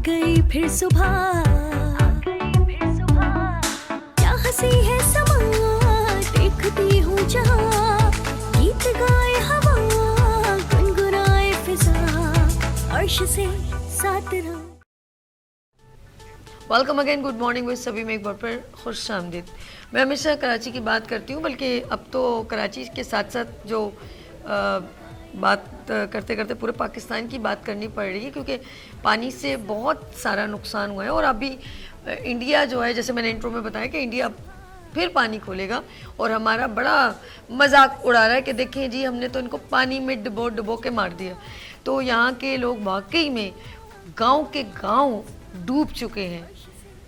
गई फिर सुबह, क्या हंसी है समा, देखती हूँ जहाँ, गीत गाए हवा, गुनगुनाए फिजा, अर्श से साथ रहा। Welcome again, good morning with सभी में एक बार फिर खुश आमदीद। मैं हमेशा कराची की बात करती हूँ, बल्कि अब तो कराची के साथ साथ जो बात करते करते पूरे पाकिस्तान की बात करनी पड़ रही है, क्योंकि पानी से बहुत सारा नुकसान हुआ है। और अभी इंडिया जो है, जैसे मैंने इंट्रो में बताया कि इंडिया फिर पानी खोलेगा और हमारा बड़ा मजाक उड़ा रहा है कि देखें जी, हमने तो इनको पानी में डुबो डुबो के मार दिया। तो यहाँ के लोग वाकई में गांव के गांव डूब चुके हैं,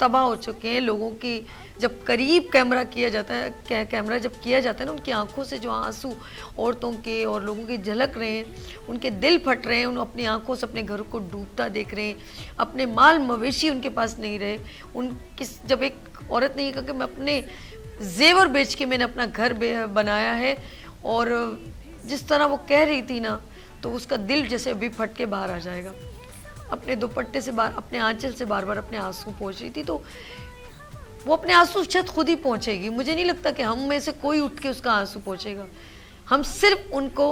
तबाह हो चुके हैं। लोगों की जब करीब कैमरा किया जाता है, कैमरा जब किया जाता है ना, उनकी आंखों से जो आंसू औरतों के और लोगों के झलक रहे हैं, उनके दिल फट रहे हैं। उन अपनी आंखों से अपने घर को डूबता देख रहे हैं, अपने माल मवेशी उनके पास नहीं रहे। जब एक औरत ने कहा कि मैं अपने जेवर बेच के मैंने अपना घर बनाया है, और जिस तरह वो कह रही थी ना, तो उसका दिल जैसे अभी फट के बाहर आ जाएगा। अपने दुपट्टे से बार, अपने आंचल से बार बार अपने आंसू पहुँच रही थी, तो वो अपने आंसू शायद खुद ही पहुँचेगी। मुझे नहीं लगता कि हम में से कोई उठ के उसका आंसू पहुँचेगा। हम सिर्फ उनको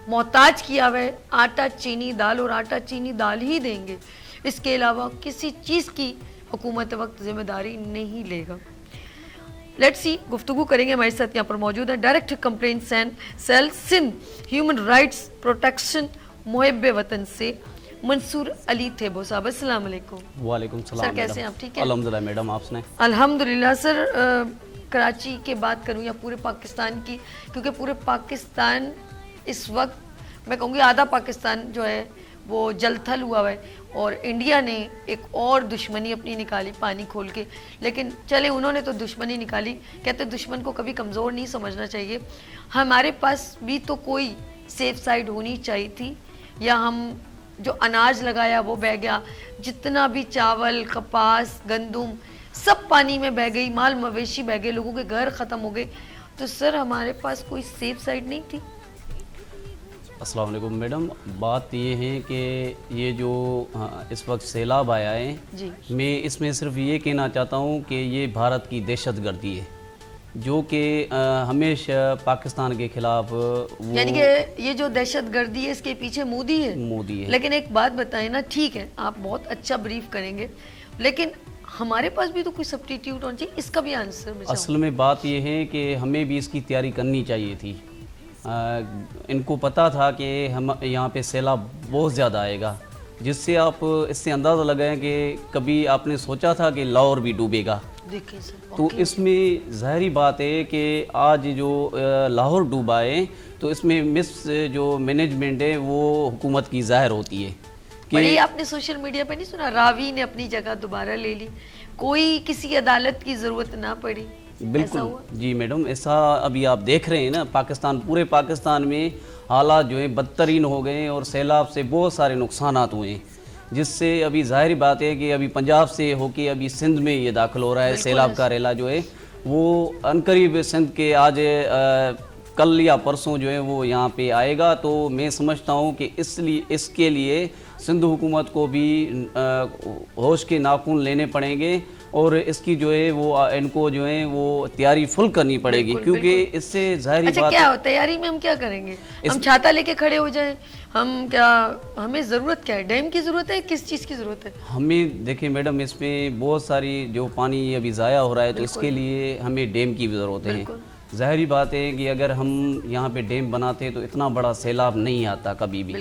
मोहताज किया हुआ है आटा चीनी दाल, और आटा चीनी दाल ही देंगे। इसके अलावा किसी चीज़ की हुकूमत वक्त जिम्मेदारी नहीं लेगा। लेट्स सी, गुफ्तगू करेंगे। हमारे साथ यहाँ पर मौजूद है direct complaint cell Sindh human rights protection Muhib Watan से मंसूर अली थेबो साहब। अस्सलाम वालेकुम। वालेकुम सलाम। सर कैसे हैं आप? ठीक है अल्हम्दुलिल्लाह मैडम, आपने? अल्हम्दुलिल्लाह। सर कराची के बात करूं या पूरे पाकिस्तान की, क्योंकि पूरे पाकिस्तान इस वक्त मैं कहूँगी आधा पाकिस्तान जो है वो जलथल हुआ है, और इंडिया ने एक और दुश्मनी अपनी निकाली पानी खोल के। लेकिन चले, उन्होंने तो दुश्मनी निकाली, कहते दुश्मन को कभी कमज़ोर नहीं समझना चाहिए। हमारे पास भी तो कोई सेफ साइड होनी चाहिए थी, या हम जो अनाज लगाया वो बह गया, जितना भी चावल कपास गंदुम सब पानी में बह गई, माल मवेशी बह गए, लोगों के घर ख़त्म हो गए। तो सर हमारे पास कोई सेफ साइड नहीं थी। अस्सलाम वालेकुम मैडम, बात ये है कि ये जो इस वक्त सैलाब आया है जी, मैं इसमें सिर्फ ये कहना चाहता हूँ कि ये भारत की दहशतगर्दी है, जो कि हमेशा पाकिस्तान के खिलाफ यानी कि ये जो दहशतगर्दी है इसके पीछे मोदी है। लेकिन एक बात बताएं ना, ठीक है आप बहुत अच्छा ब्रीफ करेंगे, लेकिन हमारे पास भी तो कोई सब्स्टिट्यूट होना चाहिए, इसका भी आंसर। असल में बात ये है कि हमें भी इसकी तैयारी करनी चाहिए थी। इनको पता था कि हम यहाँ पे सैलाब बहुत ज़्यादा आएगा, जिससे आप इससे अंदाज़ा लगाएं कि कभी आपने सोचा था कि लाहौर भी डूबेगा। तो इसमें ज़ाहरी बात है कि आज जो लाहौर डूबा है, तो इसमें जो मैनेजमेंट है वो हुकूमत की ज़ाहिर होती है कि आपने सोशल मीडिया पे नहीं सुना, रावी ने अपनी जगह दोबारा ले ली, कोई किसी अदालत की ज़रूरत ना पड़ी। बिल्कुल जी मैडम, ऐसा अभी आप देख रहे हैं ना, पूरे पाकिस्तान में हालात जो है बदतरीन हो गए, और सैलाब से बहुत सारे नुकसानात हुए हैं, जिससे अभी ज़ाहिर बात है कि अभी पंजाब से होके अभी सिंध में ये दाखिल हो रहा है। सैलाब का रेला जो है वो अनकरीब सिंध के आज कल या परसों जो है वो यहाँ पे आएगा। तो मैं समझता हूँ कि इसके लिए सिंध हुकूमत को भी होश के नाखून लेने पड़ेंगे, और इसकी जो है वो इनको जो है वो तैयारी फुल करनी पड़ेगी, क्योंकि इससे ज़ाहिर बात क्या हो, तैयारी में हम क्या करेंगे? हम छाता लेके खड़े हो जाएं? हम क्या, हमें ज़रूरत क्या है? डैम की ज़रूरत है, किस चीज़ की ज़रूरत है? हमें देखिए मैडम, इसमें बहुत सारी जो पानी अभी ज़ाया हो रहा है, तो इसके लिए हमें डैम की भी ज़रूरत है। ज़ाहिरी बात है कि अगर हम यहाँ पे डैम बनाते तो इतना बड़ा सैलाब नहीं आता कभी भी।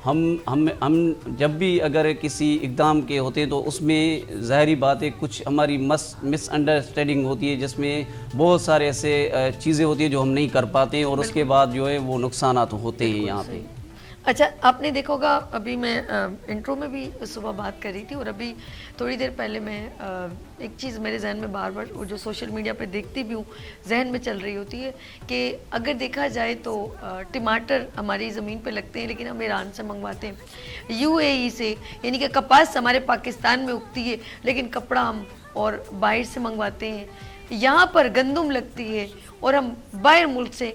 हम जब भी अगर किसी इक़दाम के होते तो उसमें ज़ाहिरी बात है कुछ हमारी मिसअंडरस्टैंडिंग होती है, जिसमें बहुत सारे ऐसे चीज़ें होती है जो हम नहीं कर पाते हैं, और उसके बाद जो है वो नुकसानात होते हैं यहाँ पे। अच्छा, आपने देखा होगा, अभी मैं इंट्रो में भी सुबह बात कर रही थी, और अभी थोड़ी देर पहले मैं एक चीज़ मेरे जहन में बार बार, और जो सोशल मीडिया पे देखती भी हूँ, जहन में चल रही होती है कि अगर देखा जाए तो टमाटर हमारी ज़मीन पे लगते हैं, लेकिन हम ईरान से मंगवाते हैं, यूएई से, यानी कि कपास हमारे पाकिस्तान में उगती है, लेकिन कपड़ा हम और बाहर से मंगवाते हैं। यहाँ पर गंदम लगती है और हम बाहर मुल्क से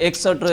61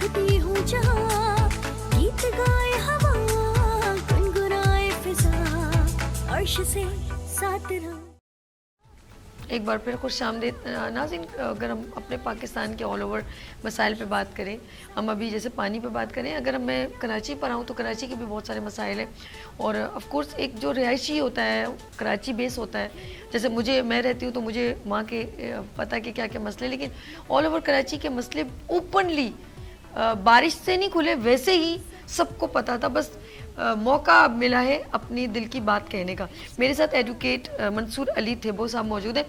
देखती हूँ जहाँ गीत गाए हवा गुनगुनाए फिजा अर्श से साथ रहूं। एक बार फिर खुश आमदीद नाज़रीन। अगर हम अपने पाकिस्तान के ऑल ओवर मसाइल पे बात करें, हम अभी जैसे पानी पे बात करें, अगर मैं कराची पर आऊँ तो कराची के भी बहुत सारे मसाइल हैं। और ऑफ़ कोर्स एक जो रिहायशी होता है कराची बेस होता है, जैसे मैं रहती हूँ तो मुझे वहाँ के पता कि क्या क्या मसले, लेकिन ऑल ओवर कराची के मसले ओपनली बारिश से नहीं खुले, वैसे ही सबको पता था, बस मौका अब मिला है अपनी दिल की बात कहने का। मेरे साथ एडवोकेट मंसूर अली थे, वो साहब मौजूद हैं।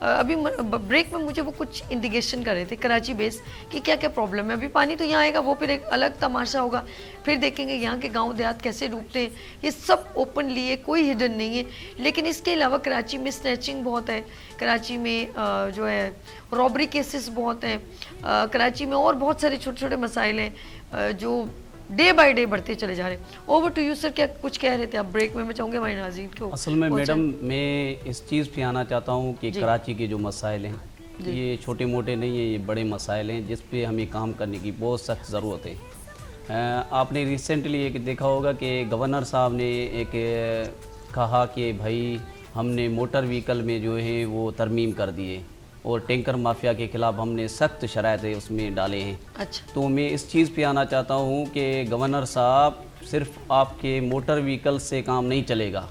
अभी ब्रेक में मुझे वो कुछ इंडिकेशन कर रहे थे कराची बेस कि क्या क्या प्रॉब्लम है। अभी पानी तो यहाँ आएगा, वो फिर एक अलग तमाशा होगा, फिर देखेंगे यहाँ के गांव देहात कैसे डूबते हैं। ये सब ओपनली है, कोई हिडन नहीं है। लेकिन इसके अलावा कराची में स्नैचिंग बहुत है, कराची में जो है रॉबरी केसेस बहुत हैं, कराची में और बहुत सारे छोटे छोटे मसाइल हैं जो डे बाय डे बढ़ते चले जा रहे हैं। ओवर टू यू सर, क्या कुछ कह रहे थे आप ब्रेक में? मैं चाहूँगी हमारे नाज़रीन को। असल में मैडम मैं इस चीज़ पे आना चाहता हूँ कि कराची के जो मसाइल हैं ये छोटे मोटे नहीं हैं, ये बड़े मसाइल हैं जिस पे हमें काम करने की बहुत सख्त ज़रूरत है। आपने रिसेंटली एक देखा होगा कि गवर्नर साहब ने एक कहा कि भाई हमने मोटर व्हीकल में जो है वो तरमीम कर दिए और टैंकर माफिया के ख़िलाफ़ हमने सख्त शराइतें उसमें डाले हैं। अच्छा, तो मैं इस चीज़ पे आना चाहता हूँ कि गवर्नर साहब सिर्फ आपके मोटर व्हीकल से काम नहीं चलेगा,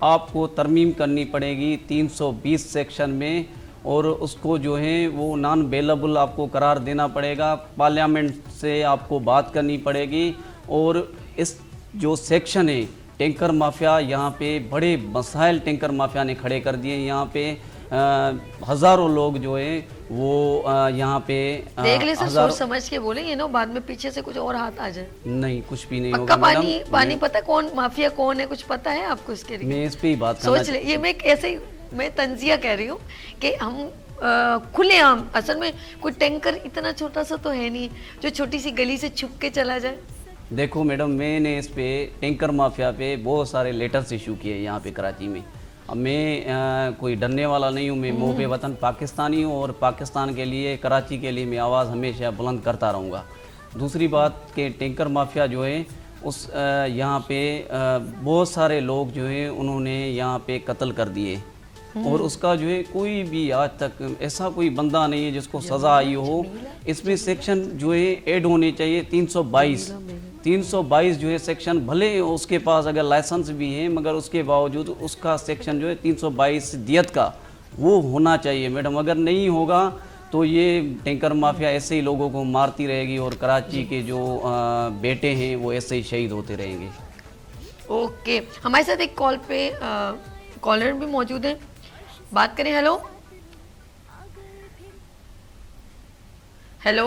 आपको तरमीम करनी पड़ेगी 320 सेक्शन में, और उसको जो है वो नॉन बेलेबल आपको करार देना पड़ेगा, पार्लियामेंट से आपको बात करनी पड़ेगी। और इस जो सेक्शन है टैंकर माफिया, यहाँ पे बड़े मसाइल टैंकर माफिया ने खड़े कर दिए। यहाँ पे हज़ारों लोग जो हैं वो यहाँ पे देख ले सर, सोच समझ के बोलेंगे ना, बाद में पीछे से कुछ और हाथ आ जाए। नहीं, कुछ भी नहीं पक्का होगा पानी पानी पता कौन माफिया कौन है, कुछ पता है आपको इसके लिए? मैं इस पे ही बात करना सोच ले, ये मैं ऐसे मैं तंजिया कह रही हूँ कि हम खुलेआम, असल में कोई टैंकर इतना छोटा सा तो है नहीं जो छोटी सी गली से छुप के चला जाए। देखो मैडम, मैंने इस पे टैंकर माफिया पे बहुत सारे लेटर्स इशू किए यहाँ पे कराची में। अब मैं कोई डरने वाला नहीं हूँ, मैं मुँह पे वतन पाकिस्तानी हूँ और पाकिस्तान के लिए, कराची के लिए मैं आवाज़ हमेशा बुलंद करता रहूँगा। दूसरी बात कि टैंकर माफिया जो है उस यहाँ पे बहुत सारे लोग जो हैं उन्होंने यहाँ पे कत्ल कर दिए, और उसका जो है कोई भी आज तक ऐसा कोई बंदा नहीं है जिसको सज़ा आई हो। इसमें सेक्शन जो है ऐड होने चाहिए 322 जो है सेक्शन, भले उसके पास अगर लाइसेंस भी है मगर उसके बावजूद उसका सेक्शन जो है 322 दियत का वो होना चाहिए मैडम। अगर नहीं होगा तो ये टैंकर माफिया ऐसे ही लोगों को मारती रहेगी और कराची के जो बेटे हैं वो ऐसे ही शहीद होते रहेंगे। ओके, हमारे साथ एक कॉल पे कॉलर भी मौजूद है, बात करें। हेलो हेलो,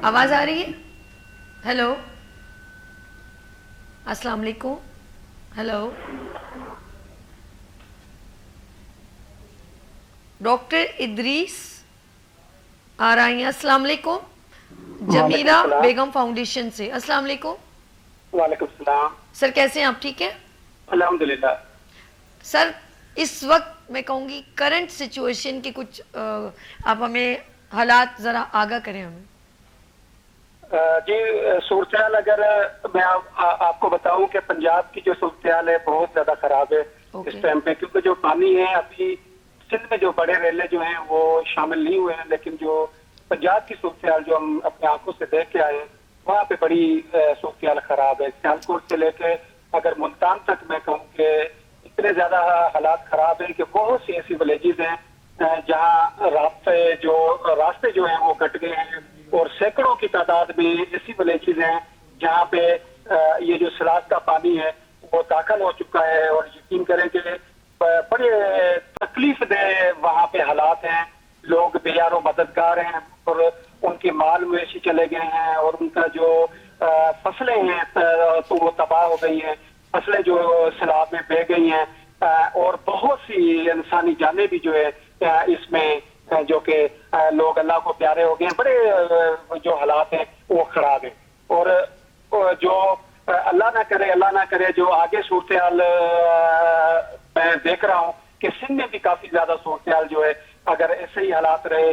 आवाज आ रही है? हेलो, अस्सलाम वालेकुम। हेलो, डॉक्टर इदरीस आ रही हैं? अस्सलाम वालेकुम। जमीला बेगम फाउंडेशन से। अस्सलाम वालेकुम। वालेकुम सलाम। सर कैसे हैं आप? ठीक है अल्हम्दुलिल्लाह। सर, इस वक्त मैं कहूँगी करंट सिचुएशन के कुछ आप हमें हालात ज़रा आगाह करें हमें। जी, सूरत-ए-हाल अगर मैं आपको बताऊं कि पंजाब की जो सूरत-ए-हाल है बहुत ज़्यादा ख़राब है इस टाइम पे, क्योंकि जो पानी है अभी सिंध में जो बड़े रेले जो हैं वो शामिल नहीं हुए हैं, लेकिन जो पंजाब की सूरत-ए-हाल जो हम अपने आंखों से देख के आए वहाँ पे बड़ी सूरत-ए-हाल ख़राब है। सियालकोट से लेके अगर मुल्तान तक मैं कहूँ कि इतने ज़्यादा हालात ख़राब हैं कि बहुत सी ऐसी विलेजेस हैं जहाँ रास्ते जो हैं वो कट गए हैं, और सैकड़ों की तादाद में ऐसी विलेजेस हैं जहाँ पे ये जो सैलाब का पानी है वो दाखिल हो चुका है, और यकीन करें कि बड़े तकलीफ दे वहाँ पे हालात हैं। लोग बेयारो मददगार हैं और उनके माल मवेशी चले गए हैं, और उनका जो फसलें हैं तो वो तबाह हो गई हैं, फसलें जो सैलाब में बह गई हैं, और बहुत सी इंसानी जानें भी जो है इसमें जो कि लोग अल्लाह को प्यारे हो गए हैं। बड़े जो हालात हैं वो खराब है, और जो अल्लाह ना करे जो आगे सूरत-ए-हाल मैं देख रहा हूँ कि सिंध में भी काफी ज्यादा सूरत-ए-हाल जो है अगर ऐसे ही हालात रहे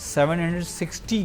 760